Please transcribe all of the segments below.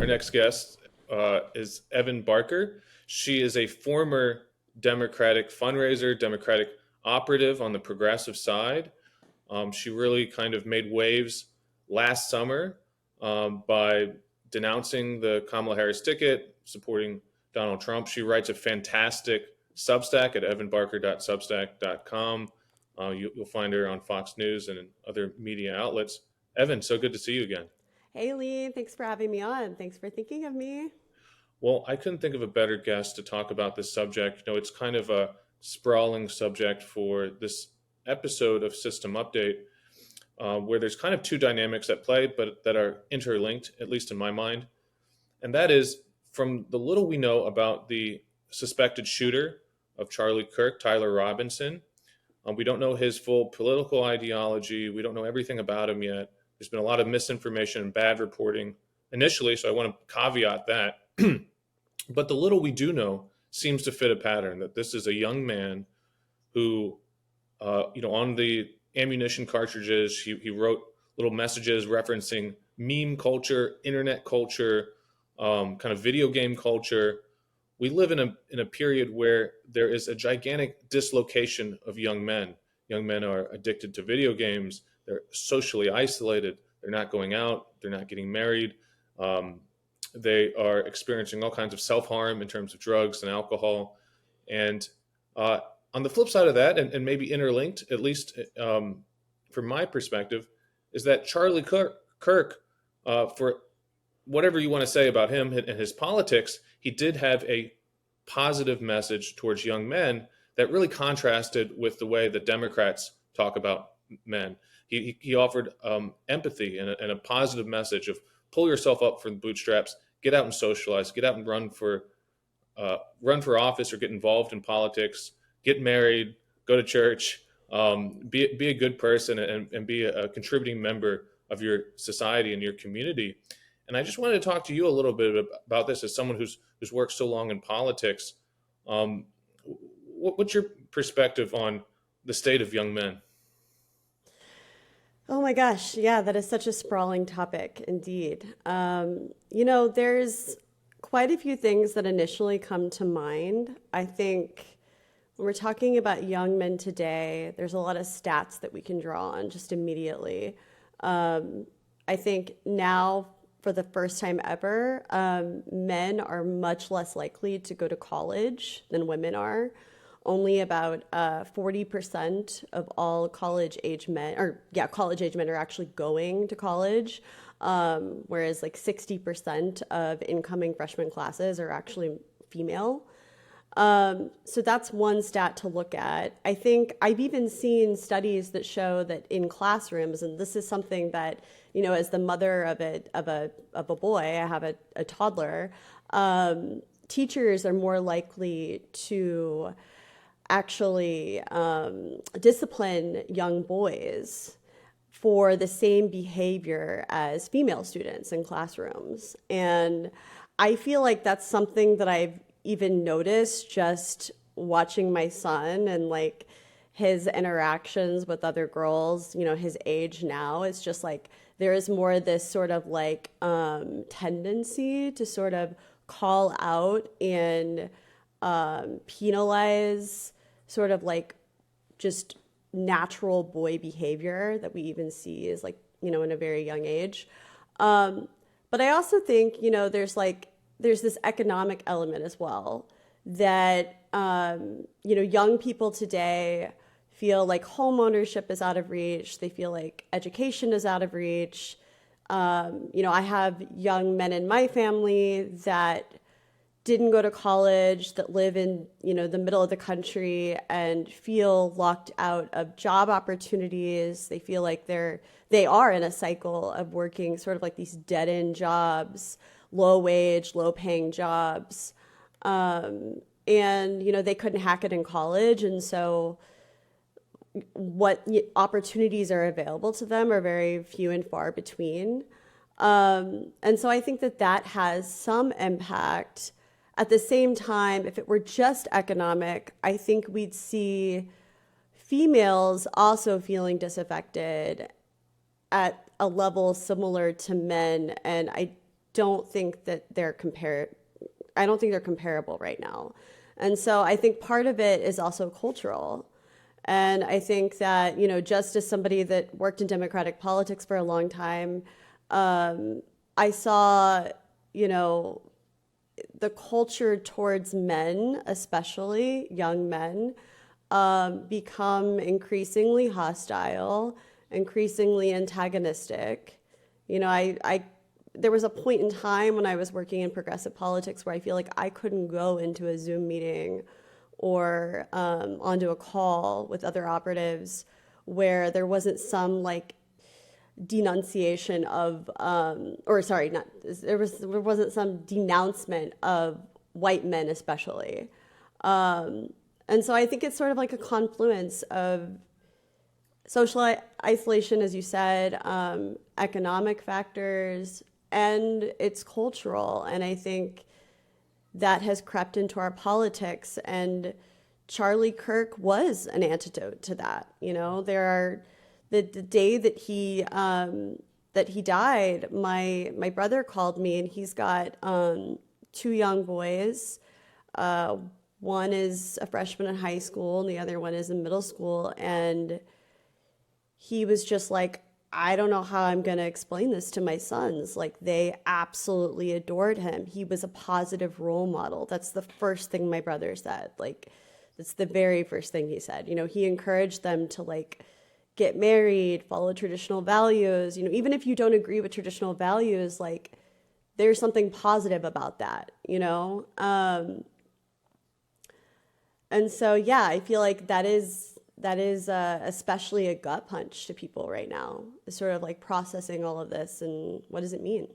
Our next guest is Evan Barker. She is a former Democratic fundraiser, Democratic operative on the progressive side. She really kind of made waves last summer by denouncing the Kamala Harris ticket, supporting Donald Trump. She writes a fantastic Substack at evanbarker.substack.com. You'll find her on Fox News and in other media outlets. Evan, so good to see you again. Hey Lee, thanks for having me on. Thanks for thinking of me. Well, I couldn't think of a better guest to talk about this subject. It's kind of a sprawling subject for this episode of System Update, where there's kind of two dynamics at play, but that are interlinked, at least in my mind. And that is from the little we know about the suspected shooter of Charlie Kirk, Tyler Robinson. We don't know his full political ideology. We don't know everything about him yet. There's been a lot of misinformation and bad reporting initially, so I want to caveat that. But the little we do know seems to fit a pattern that this is a young man who, on the ammunition cartridges, he wrote little messages referencing meme culture, internet culture, kind of video game culture. We live in a period where there is a gigantic dislocation of young men. Young men are addicted to video games. They're socially isolated. They're not going out. They're not getting married. They are experiencing all kinds of self-harm in terms of drugs and alcohol. And on the flip side of that, and maybe interlinked, at least from my perspective, is that Charlie Kirk, for whatever you want to say about him and his politics, he did have a positive message towards young men that really contrasted with the way the Democrats talk about men. He offered empathy and a positive message of pull yourself up from the bootstraps, get out and socialize, get out and run for office or get involved in politics, get married, go to church, be a good person and be a contributing member of your society and your community. And I just wanted to talk to you a little bit about this as someone who's worked so long in politics. What's your perspective on the state of young men? Oh my gosh, yeah, that is such a sprawling topic indeed. There's quite a few things that initially come to mind. I think when we're talking about young men today, there's a lot of stats that we can draw on just immediately. I think now, for the first time ever, men are much less likely to go to college than women are. Only about 40% of all college age men are actually going to college, whereas like 60% of incoming freshman classes are actually female. So that's one stat to look at. I think I've even seen studies that show that in classrooms, and this is something that, as the mother of a boy, I have a toddler, teachers are more likely to actually discipline young boys for the same behavior as female students in classrooms. And I feel like that's something that I've even noticed just watching my son and like his interactions with other girls, his age now. It's just like there is more this sort of like tendency to sort of call out and penalize sort of like just natural boy behavior that we even see is like, in a very young age. But I also think, there's this economic element as well that, young people today feel like home ownership is out of reach. They feel like education is out of reach. I have young men in my family that didn't go to college, that live in, the middle of the country and feel locked out of job opportunities. They feel like they are in a cycle of working sort of like these dead-end jobs, low wage, low paying jobs. And, they couldn't hack it in college. And so what opportunities are available to them are very few and far between. And so I think that has some impact. At the same time, if it were just economic, I think we'd see females also feeling disaffected at a level similar to men. And don't think that I don't think they're comparable right now. And so I think part of it is also cultural. And I think that, just as somebody that worked in Democratic politics for a long time, I saw, you know, the culture towards men, especially young men, become increasingly hostile, increasingly antagonistic. There was a point in time when I was working in progressive politics where I feel like I couldn't go into a Zoom meeting or onto a call with other operatives where there wasn't some like denunciation of, or sorry, not there wasn't some denouncement of white men, especially. And so I think it's sort of like a confluence of social isolation, as you said, economic factors, and it's cultural. And I think that has crept into our politics. And Charlie Kirk was an antidote to that. The day that he died, my brother called me, and he's got two young boys. One is a freshman in high school, and the other one is in middle school. And he was just like, I don't know how I'm going to explain this to my sons. Like, they absolutely adored him. He was a positive role model. That's the first thing my brother said. Like, that's the very first thing he said. He encouraged them to like get married, follow traditional values. Even if you don't agree with traditional values, like there's something positive about that. And so, yeah, I feel like that is especially a gut punch to people right now, is sort of like processing all of this and what does it mean?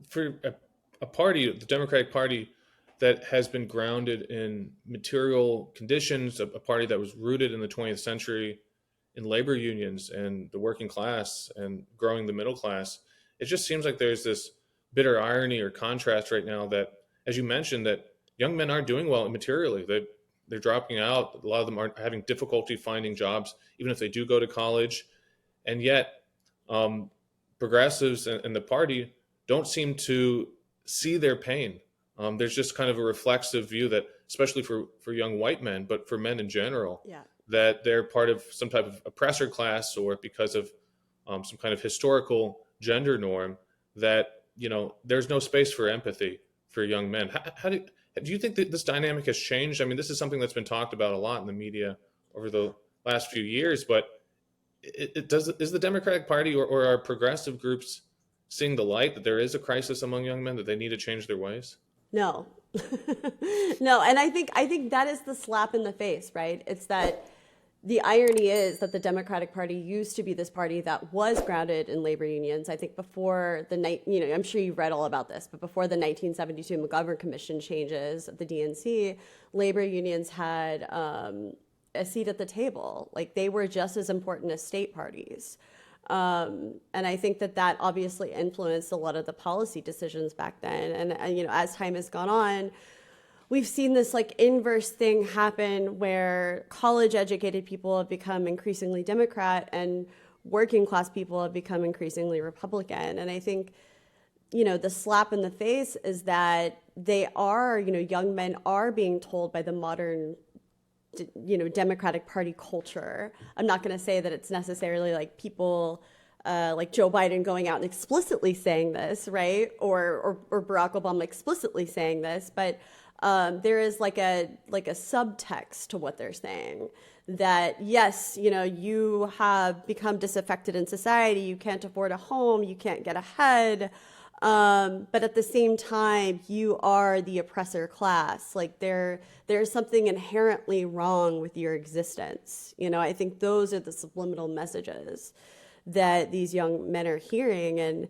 For a party, the Democratic Party, that has been grounded in material conditions, a party that was rooted in the 20th century in labor unions and the working class and growing the middle class, it just seems like there's this bitter irony or contrast right now that, as you mentioned, that young men aren't doing well materially. They're dropping out. A lot of them are having difficulty finding jobs, even if they do go to college. And yet, progressives and the party don't seem to see their pain. There's just kind of a reflexive view that, especially for young white men, but for men in general, Yeah. that they're part of some type of oppressor class, or because of some kind of historical gender norm, that there's no space for empathy for young men. How do you think that this dynamic has changed? I mean, this is something that's been talked about a lot in the media over the last few years, but is the Democratic Party or are progressive groups seeing the light that there is a crisis among young men, that they need to change their ways? No. No, and I think that is the slap in the face, right? It's that the irony is that the Democratic Party used to be this party that was grounded in labor unions. I think before the night, I'm sure you've read all about this, but before the 1972 McGovern Commission changes of the DNC, labor unions had a seat at the table. Like, they were just as important as state parties. And I think that obviously influenced a lot of the policy decisions back then. And as time has gone on, we've seen this like inverse thing happen where college educated people have become increasingly Democrat and working class people have become increasingly Republican. And I think, the slap in the face is that they are, young men are being told by the modern Democratic Party culture. I'm not going to say that it's necessarily like people like Joe Biden going out and explicitly saying this, right? Or Barack Obama explicitly saying this, but there is like a subtext to what they're saying, that yes, you have become disaffected in society, you can't afford a home, you can't get ahead. But at the same time, you are the oppressor class. Like, there's something inherently wrong with your existence. I think those are the subliminal messages that these young men are hearing. And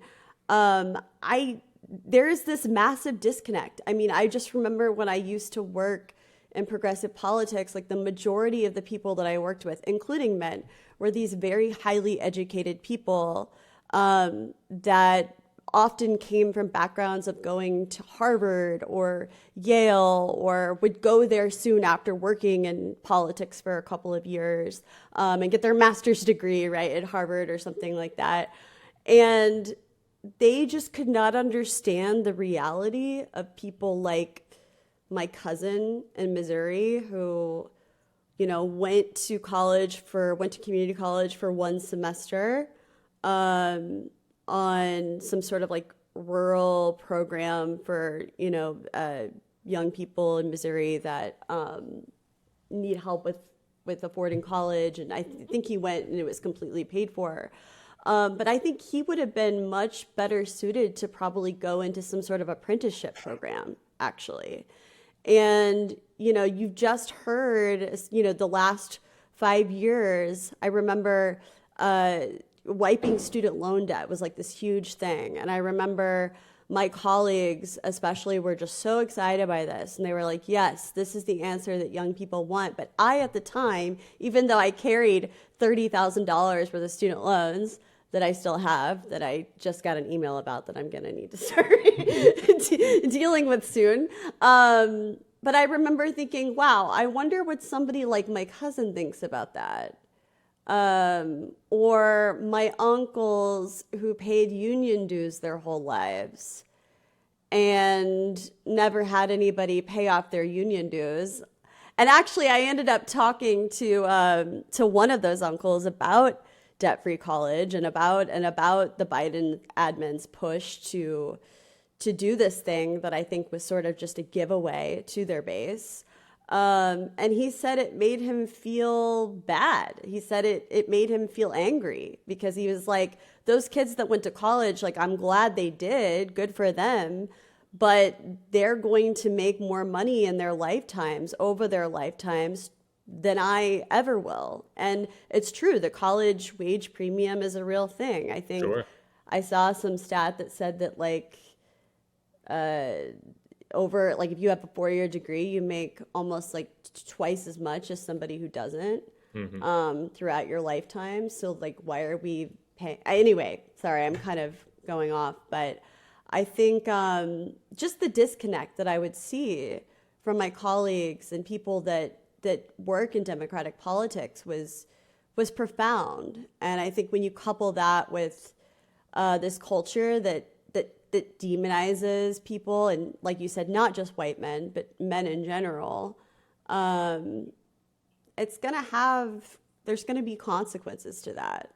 there is this massive disconnect. I mean, I just remember when I used to work in progressive politics, like the majority of the people that I worked with, including men, were these very highly educated people that often came from backgrounds of going to Harvard or Yale, or would go there soon after working in politics for a couple of years and get their master's degree, right, at Harvard or something like that. And they just could not understand the reality of people like my cousin in Missouri who, went to community college for one semester on some sort of like rural program for, young people in Missouri that need help with affording college. And I think he went and it was completely paid for. But I think he would have been much better suited to probably go into some sort of apprenticeship program, actually. And, you've just heard, the last 5 years, I remember wiping student loan debt was like this huge thing. And I remember my colleagues especially were just so excited by this. And they were like, yes, this is the answer that young people want. But I, at the time, even though I carried $30,000 worth of student loans that I still have, that I just got an email about that I'm going to need to start dealing with soon. But I remember thinking, wow, I wonder what somebody like my cousin thinks about that. Or my uncles who paid union dues their whole lives and never had anybody pay off their union dues. And actually, I ended up talking to one of those uncles about debt-free college and about the Biden admin's push to do this thing that I think was sort of just a giveaway to their base. And he said it made him feel bad. He said it made him feel angry because he was like, those kids that went to college, like, I'm glad they did, good for them, but they're going to make more money in their lifetimes, over their lifetimes, than I ever will. And it's true, the college wage premium is a real thing. I think Sure. I saw some stat that said that like, over, like, if you have a 4-year degree, you make almost like twice as much as somebody who doesn't throughout your lifetime. So like, why are we paying? Anyway, sorry, I'm kind of going off, but I think just the disconnect that I would see from my colleagues and people that work in democratic politics was profound. And I think when you couple that with this culture that demonizes people, and like you said, not just white men, but men in general, there's going to be consequences to that.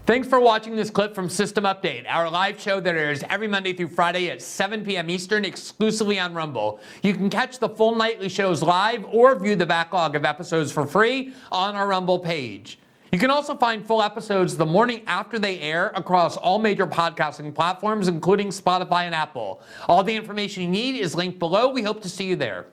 Thanks for watching this clip from System Update, our live show that airs every Monday through Friday at 7 p.m. Eastern exclusively on Rumble. You can catch the full nightly shows live or view the backlog of episodes for free on our Rumble page. You can also find full episodes the morning after they air across all major podcasting platforms, including Spotify and Apple. All the information you need is linked below. We hope to see you there.